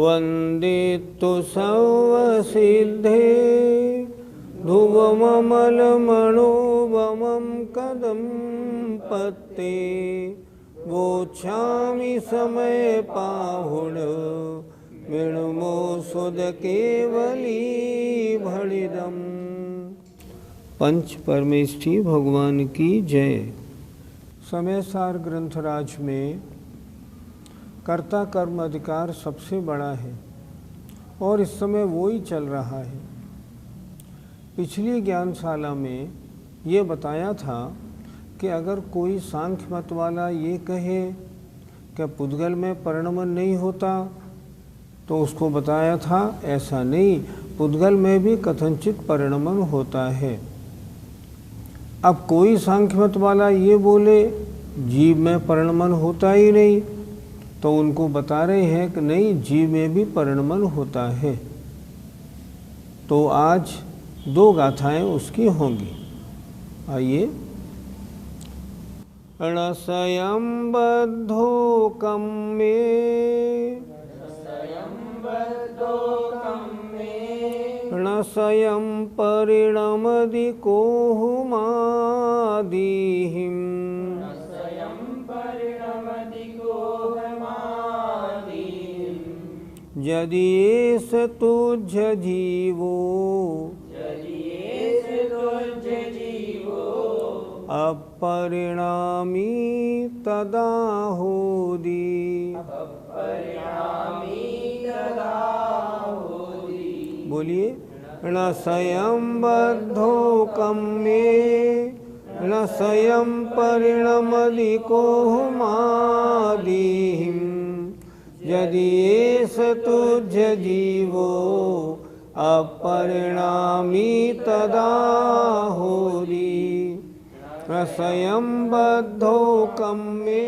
वन्दितु सर्वसिद्धे ध्रुवममलमणोवमं कदम्पते वोच्छामि समयपाहुण मृण्मोऽसुधकेवली भणिदम्। पंच परमेष्ठी भगवान की जय। समयसार ग्रंथराज में कर्ता कर्म अधिकार सबसे बड़ा है और इस समय वो ही चल रहा है। पिछली ज्ञानशाला में ये बताया था कि अगर कोई सांख्य मत वाला ये कहे कि पुद्गल में परिणमन नहीं होता, तो उसको बताया था ऐसा नहीं, पुद्गल में भी कथनचित परिणमन होता है। अब कोई सांख्य मत वाला ये बोले जीव में परिणमन होता ही नहीं, तो उनको बता रहे हैं कि नहीं, जीव में भी परिणमन होता है। तो आज दो गाथाएं उसकी होंगी। आइए। णसयं बद्धो कम्मे णसयं परिणमदिकोहुमादिहिं यदि एष तुज्य जीवो अपरिणामी तदा होदि। बोलिए। णसयं बद्धो कम्मे णसयं परिणमदिकोहुमादिहिं यदि एष तुज्य जीवो अपरिणामी तदा होदि। णसयं बद्धो कम्मे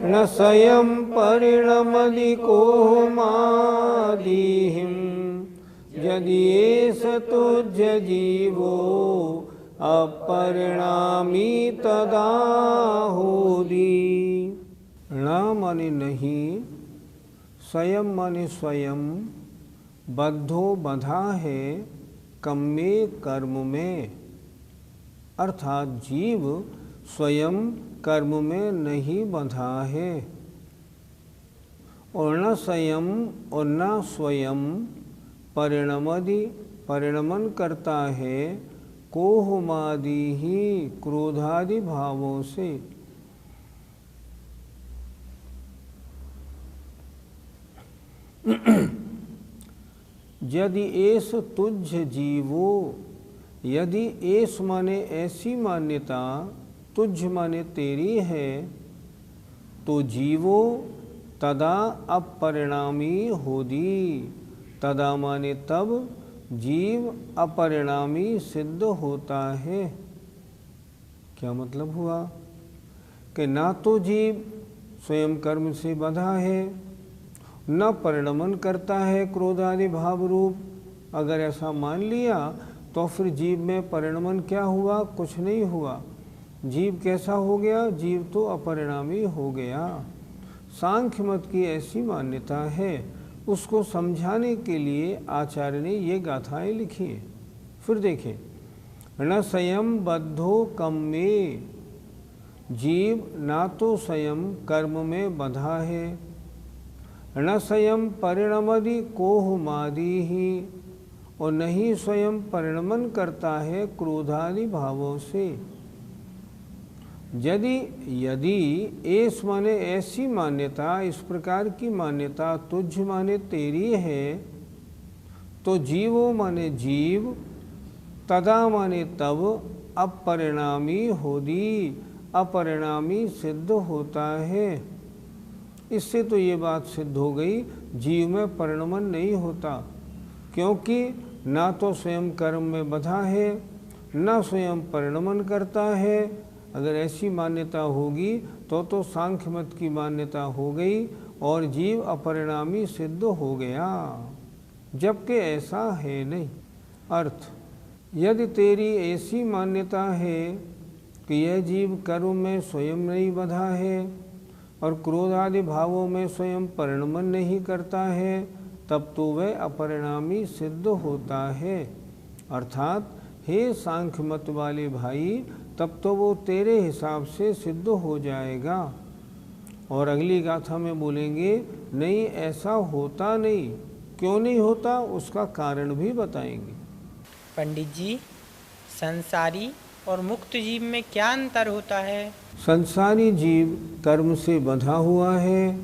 णसयं परिणमदिकोहुमादिहिं यदि एष तुज्य जीवो अपरिणामी तदा होदि। ण माने नहीं, स्वयं माने स्वयं, बद्धो बंधा है, कम्मे कर्म में, अर्थात जीव स्वयं कर्म में नहीं बंधा है। और न स्वयं और न स्वयं परिणमदि परिणमन करता है, कोहुमादि ही क्रोधादि भावों से। यदि एष तुज्य जीवो, यदि एष माने ऐसी मान्यता, तुझ माने तेरी है, तो जीवो तदा अपरिणामी होदी। तदा माने तब जीव अपरिणामी सिद्ध होता है। क्या मतलब हुआ कि ना तो जीव स्वयं कर्म से बंधा है, न परिणमन करता है क्रोध आदि भाव रूप। अगर ऐसा मान लिया तो फिर जीव में परिणमन क्या हुआ? कुछ नहीं हुआ। जीव कैसा हो गया? जीव तो अपरिणामी हो गया। सांख्य मत की ऐसी मान्यता है, उसको समझाने के लिए आचार्य ने ये गाथाएं लिखी हैं। फिर देखें। न स्वयं बद्धो कम्मे, जीव ना तो स्वयं कर्म में बंधा है, न स्वयं परिणमदि कोहुमादि ही, और नहीं स्वयं परिणमन करता है क्रोधादि भावों से। यदि यदि एस माने ऐसी मान्यता, इस प्रकार की मान्यता तुझ माने तेरी है, तो जीवो माने जीव, तदा माने तब, अपरिणामी होदी, अपरिणामी सिद्ध होता है। इससे तो ये बात सिद्ध हो गई जीव में परिणमन नहीं होता, क्योंकि ना तो स्वयं कर्म में बंधा है, न स्वयं परिणमन करता है। अगर ऐसी मान्यता होगी तो सांख्य मत की मान्यता हो गई और जीव अपरिणामी सिद्ध हो गया, जबकि ऐसा है नहीं। अर्थ, यदि तेरी ऐसी मान्यता है कि यह जीव कर्म में स्वयं नहीं बंधा है, और क्रोध आदि भावों में स्वयं परिणमन नहीं करता है, तब तो वह अपरिणामी सिद्ध होता है। अर्थात हे सांख्य मत वाले भाई, तब तो वो तेरे हिसाब से सिद्ध हो जाएगा। और अगली गाथा में बोलेंगे नहीं, ऐसा होता नहीं। क्यों नहीं होता, उसका कारण भी बताएंगे। पंडित जी, संसारी और मुक्त जीव में क्या अंतर होता है? संसारी जीव कर्म से बंधा हुआ है,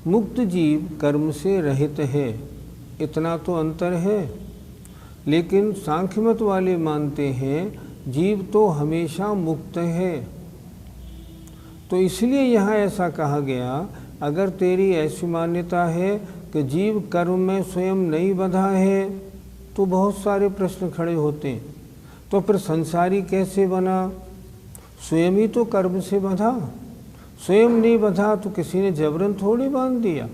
मुक्त जीव कर्म से रहित है। इतना तो अंतर है। लेकिन सांख्य मत वाले मानते हैं जीव तो हमेशा मुक्त है। तो इसलिए यहाँ ऐसा कहा गया, अगर तेरी ऐसी मान्यता है कि जीव कर्म में स्वयं नहीं बंधा है, तो बहुत सारे प्रश्न खड़े होते हैं। तो फिर संसारी कैसे बना? स्वयं ही तो कर्म से बंधा। स्वयं नहीं बंधा तो किसी ने जबरन थोड़ी बांध दिया।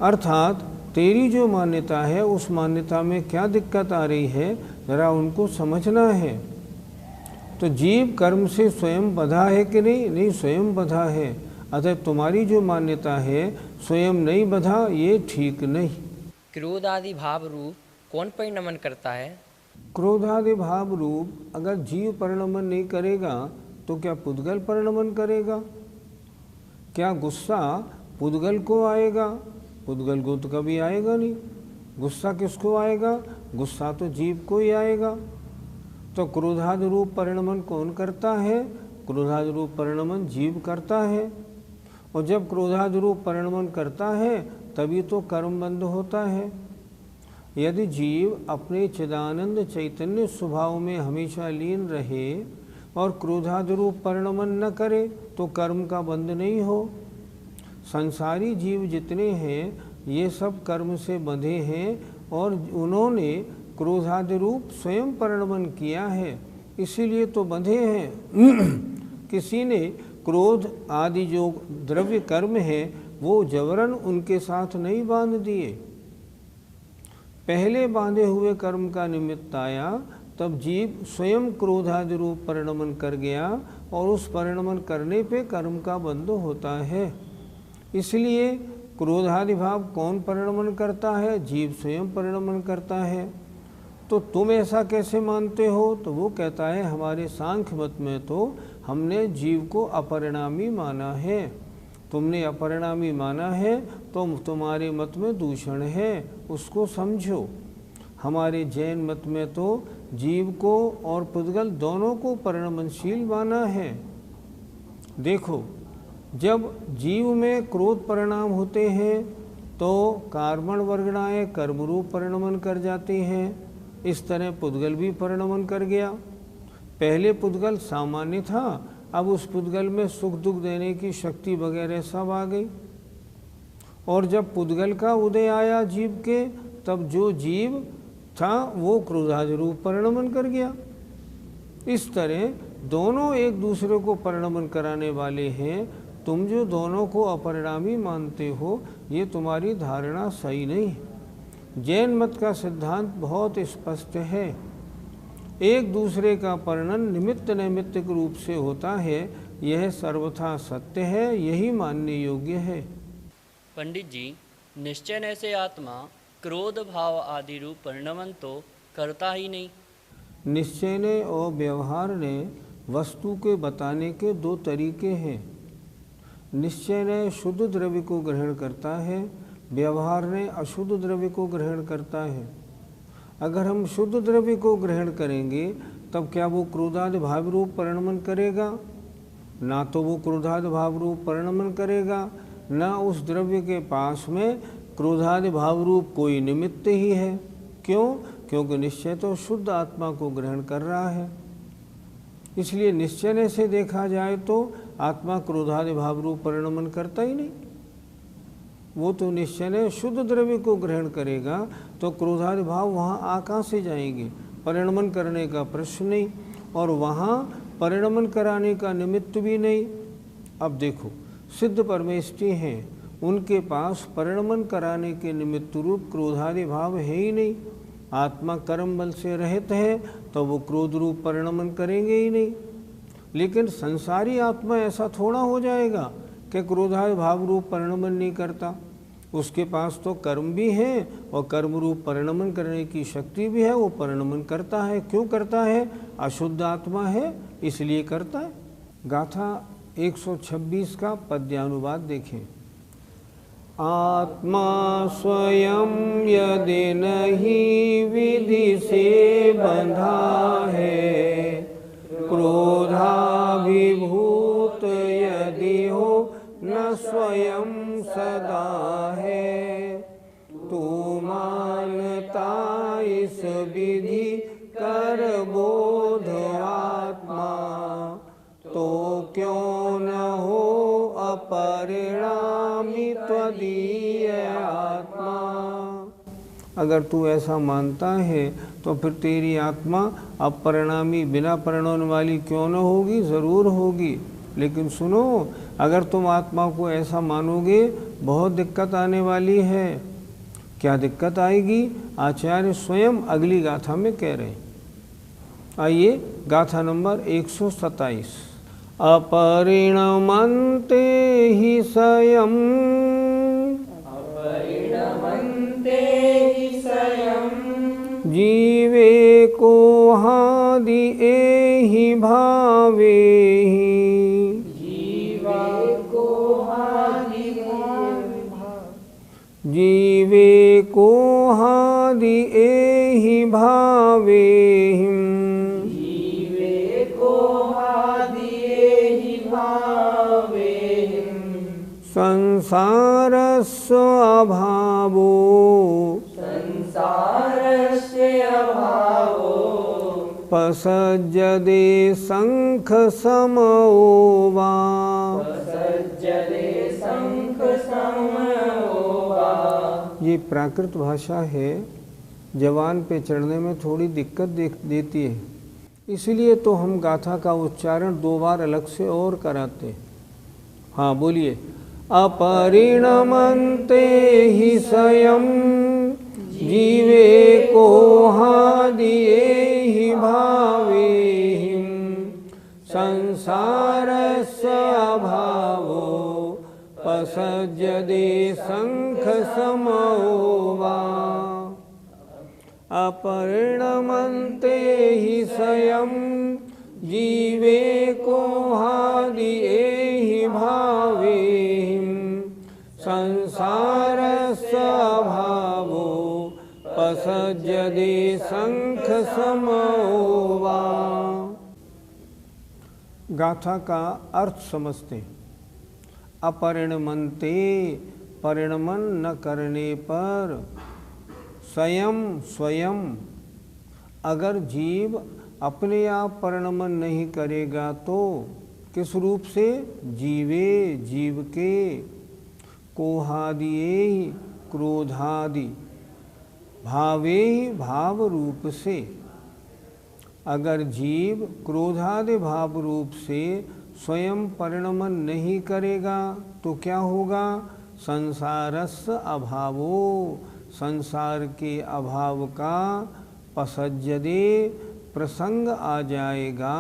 अर्थात तेरी जो मान्यता है उस मान्यता में क्या दिक्कत आ रही है, जरा उनको समझना है। तो जीव कर्म से स्वयं बंधा है कि नहीं? नहीं, स्वयं बंधा है। अतः तुम्हारी जो मान्यता है स्वयं नहीं बंधा, ये ठीक नहीं। क्रोध आदि भाव रूप कौन परिणमन करता है? क्रोधादि भाव रूप अगर जीव परिणमन नहीं करेगा तो क्या पुद्गल परिणमन करेगा? क्या गुस्सा पुद्गल को आएगा? पुद्गल को तो कभी आएगा नहीं। गुस्सा किसको आएगा? गुस्सा तो जीव को ही आएगा। तो क्रोधादि रूप परिणमन कौन करता है? क्रोधादि रूप परिणमन जीव करता है। और जब क्रोधादि रूप परिणमन करता है तभी तो कर्म बंध होता है। यदि जीव अपने चिदानंद चैतन्य स्वभाव में हमेशा लीन रहे और क्रोधादि रूप परिणमन न करे तो कर्म का बंध नहीं हो। संसारी जीव जितने हैं ये सब कर्म से बंधे हैं और उन्होंने क्रोधादि रूप स्वयं परिणमन किया है, इसीलिए तो बंधे हैं। किसी ने क्रोध आदि जो द्रव्य कर्म है वो जबरन उनके साथ नहीं बांध दिए। पहले बांधे हुए कर्म का निमित्त आया, तब जीव स्वयं क्रोधादि रूप परिणमन कर गया और उस परिणमन करने पे कर्म का बंध होता है। इसलिए क्रोधादि भाव कौन परिणमन करता है? जीव स्वयं परिणमन करता है। तो तुम ऐसा कैसे मानते हो? तो वो कहता है हमारे सांख्य मत में तो हमने जीव को अपरिणामी माना है। तुमने अपरिणामी माना है तो तुम्हारे मत में दूषण है, उसको समझो। हमारे जैन मत में तो जीव को और पुद्गल दोनों को परिणमनशील माना है। देखो, जब जीव में क्रोध परिणाम होते हैं तो कार्बन वर्गणाएँ कर्मरूप परिणमन कर जाती हैं। इस तरह पुद्गल भी परिणमन कर गया। पहले पुद्गल सामान्य था, अब उस पुद्गल में सुख दुख देने की शक्ति वगैरह सब आ गई। और जब पुद्गल का उदय आया जीव के, तब जो जीव था वो क्रोधादि रूप परिणमन कर गया। इस तरह दोनों एक दूसरे को परिणमन कराने वाले हैं। तुम जो दोनों को अपरिणामी मानते हो ये तुम्हारी धारणा सही नहीं। जैन मत का सिद्धांत बहुत स्पष्ट है। एक दूसरे का परिणन निमित्त नैमित्तिक रूप से होता है, यह सर्वथा सत्य है, यही मानने योग्य है। पंडित जी, निश्चय ने से आत्मा क्रोध भाव आदि रूप परिणमन तो करता ही नहीं। निश्चय ने और व्यवहार ने वस्तु के बताने के दो तरीके हैं। निश्चय ने शुद्ध द्रव्य को ग्रहण करता है, व्यवहार ने अशुद्ध द्रव्य को ग्रहण करता है। अगर हम शुद्ध द्रव्य को ग्रहण करेंगे तब क्या वो क्रोधादि भाव रूप परिणमन करेगा? ना तो वो क्रोधादि भाव रूप परिणमन करेगा, ना उस द्रव्य के पास में क्रोधादि भाव रूप कोई निमित्त ही है। क्यों? क्योंकि निश्चय तो शुद्ध आत्मा को ग्रहण कर रहा है। इसलिए निश्चय से देखा जाए तो आत्मा क्रोधादि भाव रूप परिणमन करता ही नहीं। वो तो निश्चय शुद्ध द्रव्य को ग्रहण करेगा तो क्रोधादि भाव वहाँ आकाश से जाएंगे, परिणमन करने का प्रश्न नहीं, और वहाँ परिणमन कराने का निमित्त भी नहीं। अब देखो, सिद्ध परमेष्ठी हैं, उनके पास परिणमन कराने के निमित्त रूप क्रोधादि भाव है ही नहीं। आत्मा कर्म बल से रहित है तो वो क्रोध रूप परिणमन करेंगे ही नहीं। लेकिन संसारी आत्मा ऐसा थोड़ा हो जाएगा कि क्रोधादि भाव रूप परिणमन नहीं करता। उसके पास तो कर्म भी है और कर्म रूप परिणमन करने की शक्ति भी है, वो परिणमन करता है। क्यों करता है? अशुद्ध आत्मा है इसलिए करता है। गाथा 126 का पद्यानुवाद देखें। आत्मा स्वयं यदि नहीं विधि से बंधा है, क्रोधाभिभूत यदि हो न स्वयं सदा है, तू मानता इस विधि कर बोध आत्मा, तो क्यों न हो अपरिणामी त्वदीय आत्मा। अगर तू ऐसा मानता है तो फिर तेरी आत्मा अपरिणामी बिना परिणाम वाली क्यों न होगी? ज़रूर होगी। लेकिन सुनो, अगर तुम आत्मा को ऐसा मानोगे बहुत दिक्कत आने वाली है। क्या दिक्कत आएगी? आचार्य स्वयं अगली गाथा में कह रहे हैं। आइए गाथा नंबर 127। अपरिणमन्ते हि स्वयं, जीवे को हादि एहि भावे, जीवे को हादि एहि भावे, संसारस्य अभावो, पसज्जदे शंख समो वा। ये प्राकृत भाषा है, जवान पे चढ़ने में थोड़ी दिक्कत देती है, इसलिए तो हम गाथा का उच्चारण 2 बार अलग से और कराते हैं। हाँ बोलिए। अपरिणमन्ते हि स्वयं, जीवे को हादि एहि भावे, संसारस्य अभावो, पसज्जदे शंख समो वा। अपरिणमन्ते हि स्वयं, जीवे को हादि एहि भावे, संसारस्य अभावो, पसज्जदे शंख समो वा। गाथा का अर्थ समझते हैं। अपरिणमन्ते, परिणमन न करने पर, स्वयं, अगर जीव अपने आप परिणमन नहीं करेगा तो किस रूप से? जीवे, जीव के, कोहादिये, क्रोधादि, भावे, भाव रूप से। अगर जीव क्रोधादि भाव रूप से स्वयं परिणमन नहीं करेगा तो क्या होगा? संसारस्य अभावो, संसार के अभाव का पसज्जदे प्रसंग आ जाएगा।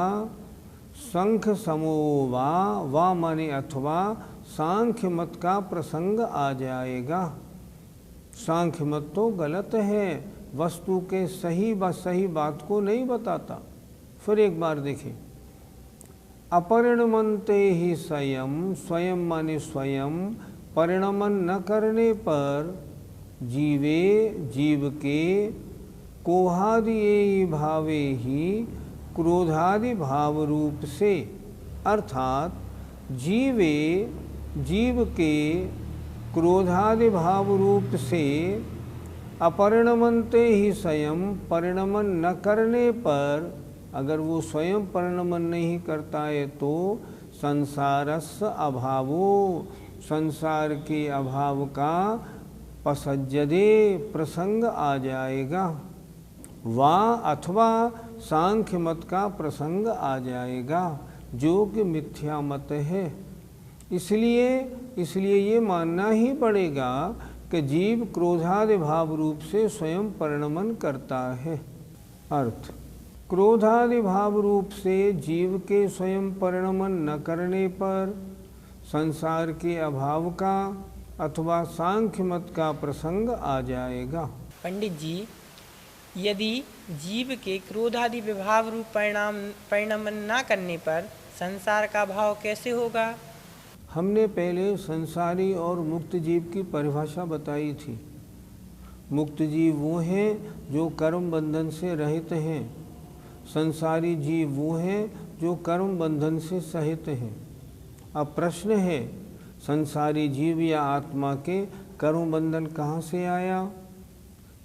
शंख समो वा माने अथवा सांख्य मत का प्रसंग आ जाएगा। सांख्य मत तो गलत है, वस्तु के सही बात को नहीं बताता। फिर एक बार देखें। अपरिणमन्ते ही स्वयं, स्वयं माने स्वयं, परिणमन न करने पर जीवे, जीव के, कोहादि भावे ही, क्रोधादि भाव रूप से, अर्थात जीवे, जीव के क्रोधादि भाव रूप से, अपरिणमन्ते ही स्वयं, परिणमन न करने पर, अगर वो स्वयं परिणमन नहीं करता है तो संसारस्य अभावो, संसार के अभाव का पसज्जदे प्रसंग आ जाएगा। वा अथवा सांख्य मत का प्रसंग आ जाएगा जो कि मिथ्या मत है। इसलिए ये मानना ही पड़ेगा कि जीव क्रोधादि भाव रूप से स्वयं परिणमन करता है। अर्थ क्रोधादि भाव रूप से जीव के स्वयं परिणमन न करने पर संसार के अभाव का अथवा सांख्य मत का प्रसंग आ जाएगा। पंडित जी, यदि जीव के क्रोधादि विभाव रूप परिणमन न करने पर संसार का भाव कैसे होगा? हमने पहले संसारी और मुक्त जीव की परिभाषा बताई थी। मुक्त जीव वो हैं जो कर्म बंधन से रहित हैं, संसारी जीव वो हैं जो कर्म बंधन से सहित हैं। अब प्रश्न है, संसारी जीव या आत्मा के कर्म बंधन कहाँ से आया?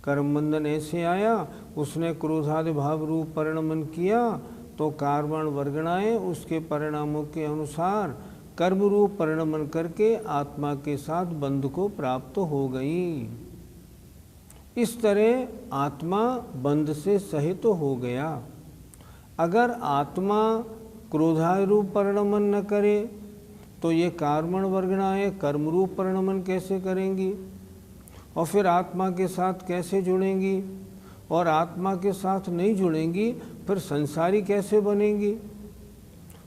कर्म बंधन ऐसे आया, उसने क्रोधादि भाव रूप परिणमन किया तो कार्बन वर्गणाएं उसके परिणामों के अनुसार कर्म रूप परिणमन करके आत्मा के साथ बंध को प्राप्त हो गई। इस तरह आत्मा बंध से सहित हो गया। अगर आत्मा क्रोधादि रूप परिणमन न करे तो ये कार्बन वर्गणाएं कर्म रूप परिणमन कैसे करेंगी और फिर आत्मा के साथ कैसे जुड़ेंगी? और आत्मा के साथ नहीं जुड़ेंगी फिर संसारी कैसे बनेंगी?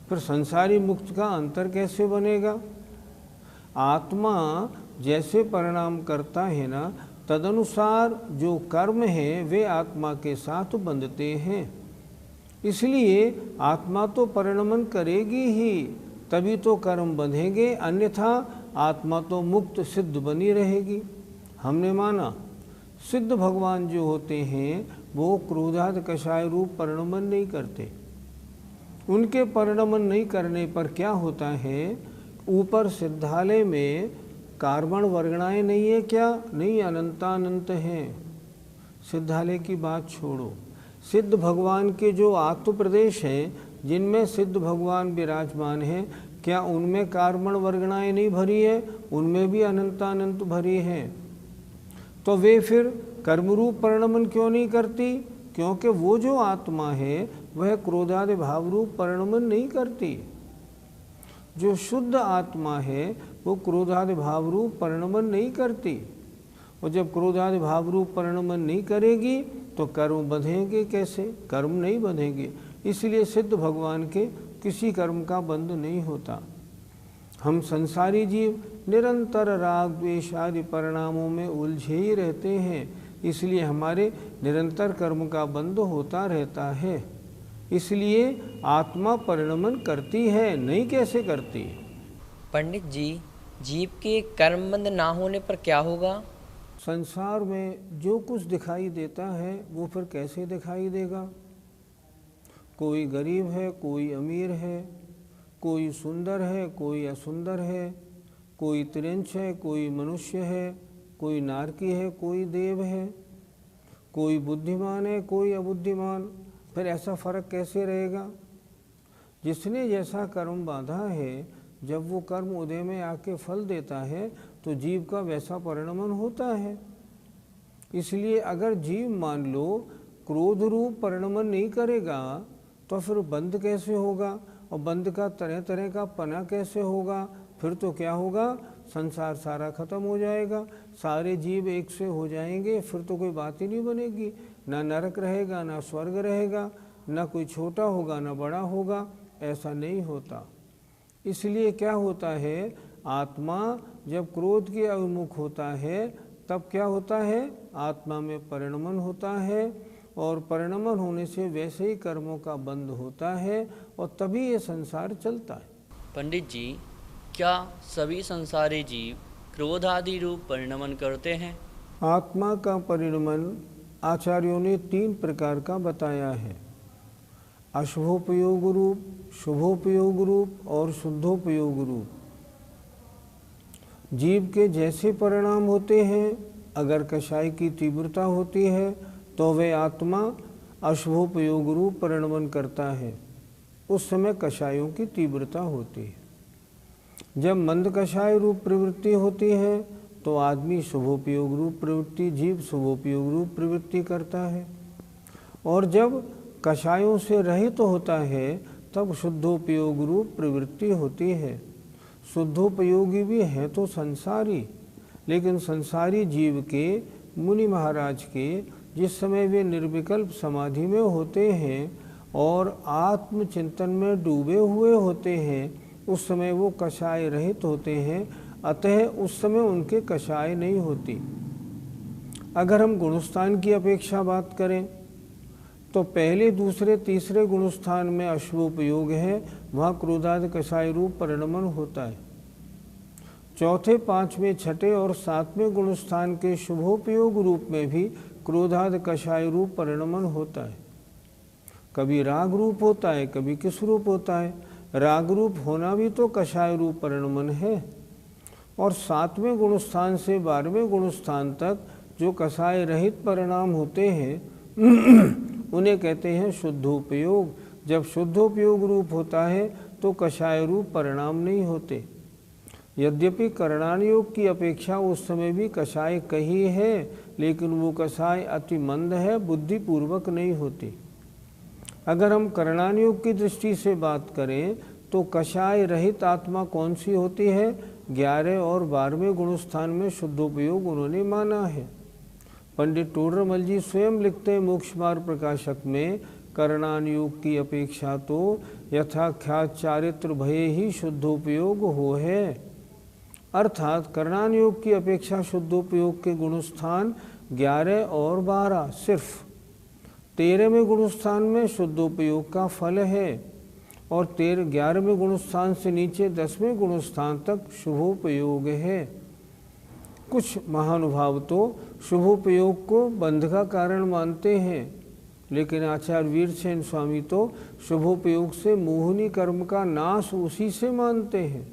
फिर संसारी मुक्त का अंतर कैसे बनेगा? आत्मा जैसे परिणाम करता है ना, तदनुसार जो कर्म है वे आत्मा के साथ बंधते हैं। इसलिए आत्मा तो परिणमन करेगी ही, तभी तो कर्म बंधेंगे, अन्यथा आत्मा तो मुक्त सिद्ध बनी रहेगी। हमने माना सिद्ध भगवान जो होते हैं वो क्रोधादि कषाय रूप परिणमन नहीं करते। उनके परिणमन नहीं करने पर क्या होता है, ऊपर सिद्धालय में कार्बन वर्गणाएं नहीं है क्या? नहीं, अनंतानंत हैं। सिद्धालय की बात छोड़ो, सिद्ध भगवान के जो आत्म प्रदेश हैं जिनमें सिद्ध भगवान विराजमान हैं, क्या उनमें कार्बन वर्गणाएं नहीं भरी है? उनमें भी अनंतानंत भरी हैं। तो वे फिर कर्मरूप परिणमन क्यों नहीं करती? क्योंकि वो जो आत्मा है वह क्रोधादि भाव रूप परिणमन नहीं करती। जो शुद्ध आत्मा है वो क्रोधादि भाव रूप परिणमन नहीं करती, और जब क्रोधादि भाव रूप परिणमन नहीं करेगी तो कर्म बंधेंगे कैसे? कर्म नहीं बंधेंगे। इसलिए सिद्ध भगवान के किसी कर्म का बंध नहीं होता। हम संसारी जीव निरंतर राग द्वेष आदि परिणामों में उलझे ही रहते हैं, इसलिए हमारे निरंतर कर्म का बंध होता रहता है। इसलिए आत्मा परिणमन करती है, नहीं कैसे करती? पंडित जी, जीव के कर्मबंध ना होने पर क्या होगा? संसार में जो कुछ दिखाई देता है वो फिर कैसे दिखाई देगा? कोई गरीब है, कोई अमीर है, कोई सुंदर है, कोई असुंदर है, कोई त्रिंच है, कोई मनुष्य है, कोई नारकी है, कोई देव है, कोई बुद्धिमान है, कोई अबुद्धिमान। फिर ऐसा फर्क कैसे रहेगा? जिसने जैसा कर्म बांधा है, जब वो कर्म उदय में आके फल देता है तो जीव का वैसा परिणमन होता है। इसलिए अगर जीव मान लो क्रोध रूप परिणमन नहीं करेगा तो फिर बंध कैसे होगा, और बंध का तरह तरह का पना कैसे होगा? फिर तो क्या होगा, संसार सारा खत्म हो जाएगा, सारे जीव एक से हो जाएंगे, फिर तो कोई बात ही नहीं बनेगी। ना नरक रहेगा, ना स्वर्ग रहेगा, ना कोई छोटा होगा, ना बड़ा होगा। ऐसा नहीं होता। इसलिए क्या होता है, आत्मा जब क्रोध के अभिमुख होता है तब क्या होता है, आत्मा में परिणमन होता है, और परिणमन होने से वैसे ही कर्मों का बंध होता है, और तभी ये संसार चलता है। पंडित जी, क्या सभी संसारी जीव क्रोध आदि रूप परिणमन करते हैं? आत्मा का परिणमन आचार्यों ने 3 प्रकार का बताया है, अशुभोपयोग रूप, शुभोपयोग रूप और शुद्धोपयोग रूप। जीव के जैसे परिणाम होते हैं, अगर कषाय की तीव्रता होती है तो वे आत्मा अशुभोपयोग रूप परिणमन करता है, उस समय कषायों की तीव्रता होती है। जब मंद कषाय रूप प्रवृत्ति होती है तो आदमी शुभोपयोग रूप प्रवृत्ति, जीव शुभोपयोग रूप प्रवृत्ति करता है, और जब कषायों से रहित होता है तब शुद्धोपयोग रूप प्रवृत्ति होती है। शुद्धोपयोगी भी है तो संसारी, लेकिन संसारी जीव के, मुनि महाराज के, जिस समय वे निर्विकल्प समाधि में होते हैं, और आत्मचिंतन में डूबे हुए होते हैं उस समय वो कषाय रहित होते हैं, अतः उस समय उनके कषाय नहीं होती। अगर हम गुणस्थान की अपेक्षा बात करें तो पहले, दूसरे, तीसरे गुणस्थान में अशुभोपयोग है, वहाँ क्रोधादि कषाय रूप परिणमन होता है। चौथे, पांचवें, छठे और सातवें गुणस्थान के शुभोपयोग रूप में भी क्रोधादि कषाय रूप परिणमन होता है। कभी राग रूप होता है, कभी किस रूप होता है। राग रूप होना भी तो कषाय रूप परिणमन है। और सातवें गुणस्थान से 12वें गुणस्थान तक जो कषाय रहित परिणाम होते हैं उन्हें कहते हैं शुद्धोपयोग। जब शुद्धोपयोग रूप होता है तो कषाय रूप परिणाम नहीं होते। यद्यपि करणान योग की अपेक्षा उस समय भी कषाय कही है, लेकिन वो कषाय अति मंद है, बुद्धिपूर्वक नहीं होती। अगर हम करणान योग की दृष्टि से बात करें तो कषाय रहित आत्मा कौन सी होती है? 11 और 12वें गुणस्थान में शुद्धोपयोग उन्होंने माना है। पंडित टोडरमल जी स्वयं लिखते हैं मोक्ष मार्ग प्रकाशक में, करणान योग की अपेक्षा तो यथाख्यात चारित्र भय ही शुद्धोपयोग हो है। अर्थात करणान योग की अपेक्षा शुद्धोपयोग के गुणस्थान 11 और 12, सिर्फ 13वें गुणस्थान में शुद्धोपयोग का फल है और 11वें गुणस्थान से नीचे 10वें गुणस्थान तक शुभोपयोग है। कुछ महानुभाव तो शुभोपयोग को बंध का कारण मानते हैं, लेकिन आचार्य वीरसेन स्वामी तो शुभोपयोग से मोहिनी कर्म का नाश उसी से मानते हैं।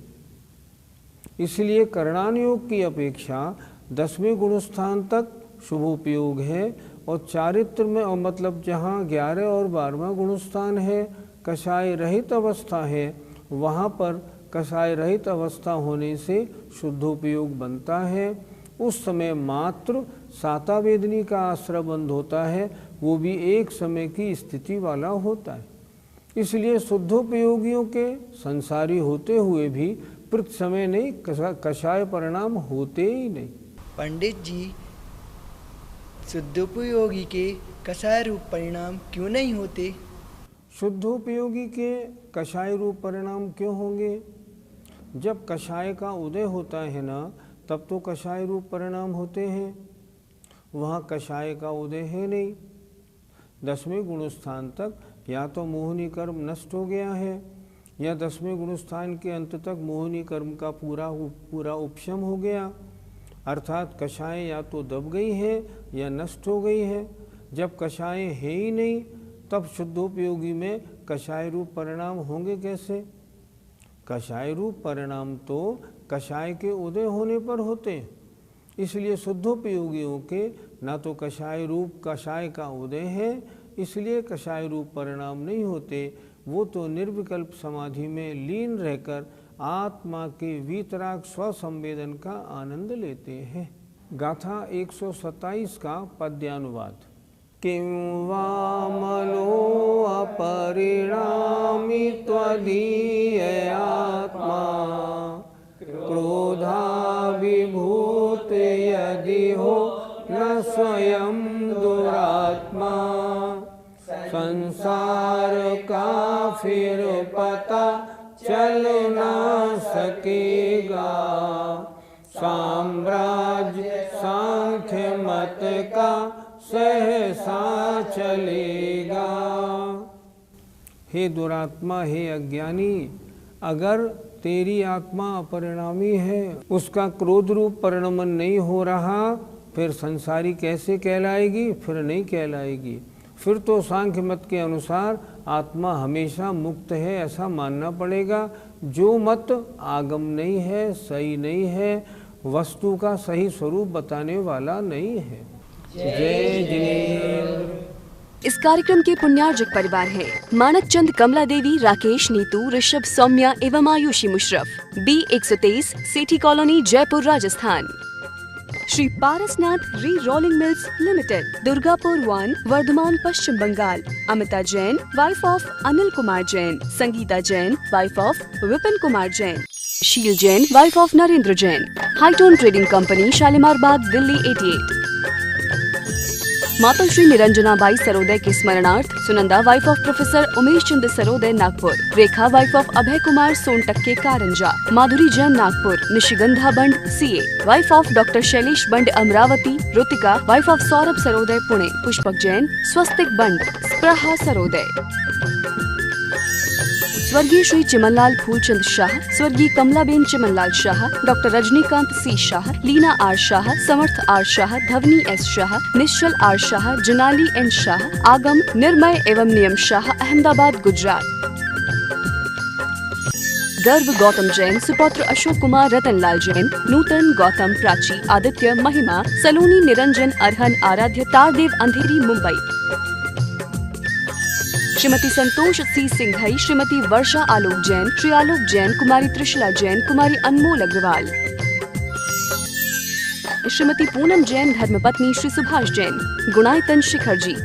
इसलिए करणान योग की अपेक्षा 10वें गुणस्थान तक शुभोपयोग है और चारित्र में, और मतलब जहाँ 11 और 12वां गुणस्थान है कषाय रहित अवस्था है, वहाँ पर कषाय रहित अवस्था होने से शुद्धोपयोग बनता है। उस समय मात्र साता वेदनी का आश्रय बंद होता है, वो भी एक समय की स्थिति वाला होता है। इसलिए शुद्धोपयोगियों के संसारी होते हुए भी प्रत समय नहीं कषाय परिणाम होते ही नहीं। पंडित जी, शुद्धोपयोगी के कषाय रूप परिणाम क्यों नहीं होते? शुद्धोपयोगी के कषाय रूप परिणाम क्यों होंगे? जब कषाय का उदय होता है ना, तब तो कषाय रूप परिणाम होते हैं। वहाँ कषाय का उदय है नहीं। 10वें गुणस्थान तक या तो मोहिनी कर्म नष्ट हो गया है, या 10वें गुणस्थान के अंत तक मोहिनी कर्म का पूरा उपशम हो गया, अर्थात कषाय या तो दब गई है या नष्ट हो गई है। जब कषाय है ही नहीं, तब शुद्धोपयोगी में कषाय रूप परिणाम होंगे कैसे? कषाय रूप परिणाम तो कषाय के उदय होने पर होते हैं। इसलिए शुद्धोपयोगियों के ना तो कषाय रूप कषाय का उदय है, इसलिए कषाय रूप परिणाम नहीं होते। वो तो निर्विकल्प समाधि में लीन रहकर आत्मा के वीतराग स्वसंवेदन का आनंद लेते हैं। गाथा 127 का पद्यानुवाद। किं वा मनो अपरिणामी त्वदीय आत्मा क्रोधाभिभूत यदि हो न स्वयं दुरात्मा, संसार का फिर पता चल ना सकेगा, साम्राज्य सांख्य मत का सहसा चलेगा। हे दुरात्मा, हे अज्ञानी, अगर तेरी आत्मा अपरिणामी है, उसका क्रोध रूप परिणमन नहीं हो रहा, फिर संसारी कैसे कहलाएगी? फिर नहीं कहलाएगी। फिर तो सांख्य मत के अनुसार आत्मा हमेशा मुक्त है ऐसा मानना पड़ेगा, जो मत आगम नहीं है, सही नहीं है, वस्तु का सही स्वरूप बताने वाला नहीं है। जय जिनेन्द्र। इस कार्यक्रम के पुण्यार्जक परिवार है मानक चंद, कमला देवी, राकेश, नीतू, ऋषभ, सौम्या एवं Ayushi Musharraf, B123, Sethi colony, Jaipur, Rajasthan. Shri Parasnath rerolling mills limited, Durgapur 1, Bardhaman, Paschim Bangal. Amita Jain, wife of Anil Kumar Jain. Sangeeta Jain, wife of Vipin Kumar Jain. Sheel Jain, wife of Narendra Jain. Hightone trading company, Shalimar Bagh, Delhi 88। माता श्री निरंजनाबाई सरोदे के स्मरणार्थ Sunanda wife of professor Umesh Chandra Sarode Nagpur, Rekha wife of Abhay Kumar Sontakke Karanja, Madhuri Jain Nagpur, Nishigandha Band CA, wife of doctor Shailesh Band Amravati, Rutika wife of Saurabh Sarode Pune, Pushpak Jain Swastik Band Spraha Sarode. स्वर्गीय श्री चिमनलाल फूलचंद शाह, स्वर्गीय Kamlaben Chimanlal Shah, doctor Rajnikant C Shah, Leena R Shah, Samarth R Shah, Dhvani S Shah, Nishchal R Shah, Janali N Shah, Aagam Nirmay एवं नियम शाह, अहमदाबाद गुजरात। गर्भ गौतम जैन, सुपौत्र अशोक कुमार रतनलाल जैन, नूतन गौतम प्राची, आदित्य महिमा, सलोनी निरंजन अरहन आराध्य, तारदेव अंधेरी मुंबई। श्रीमती संतोष सी सिंघई, श्रीमती वर्षा आलोक जैन, श्री आलोक जैन, कुमारी त्रिशला जैन, कुमारी अनमोल अग्रवाल। श्रीमती पूनम जैन धर्मपत्नी श्री सुभाष जैन, गुणायतन शिखर जी।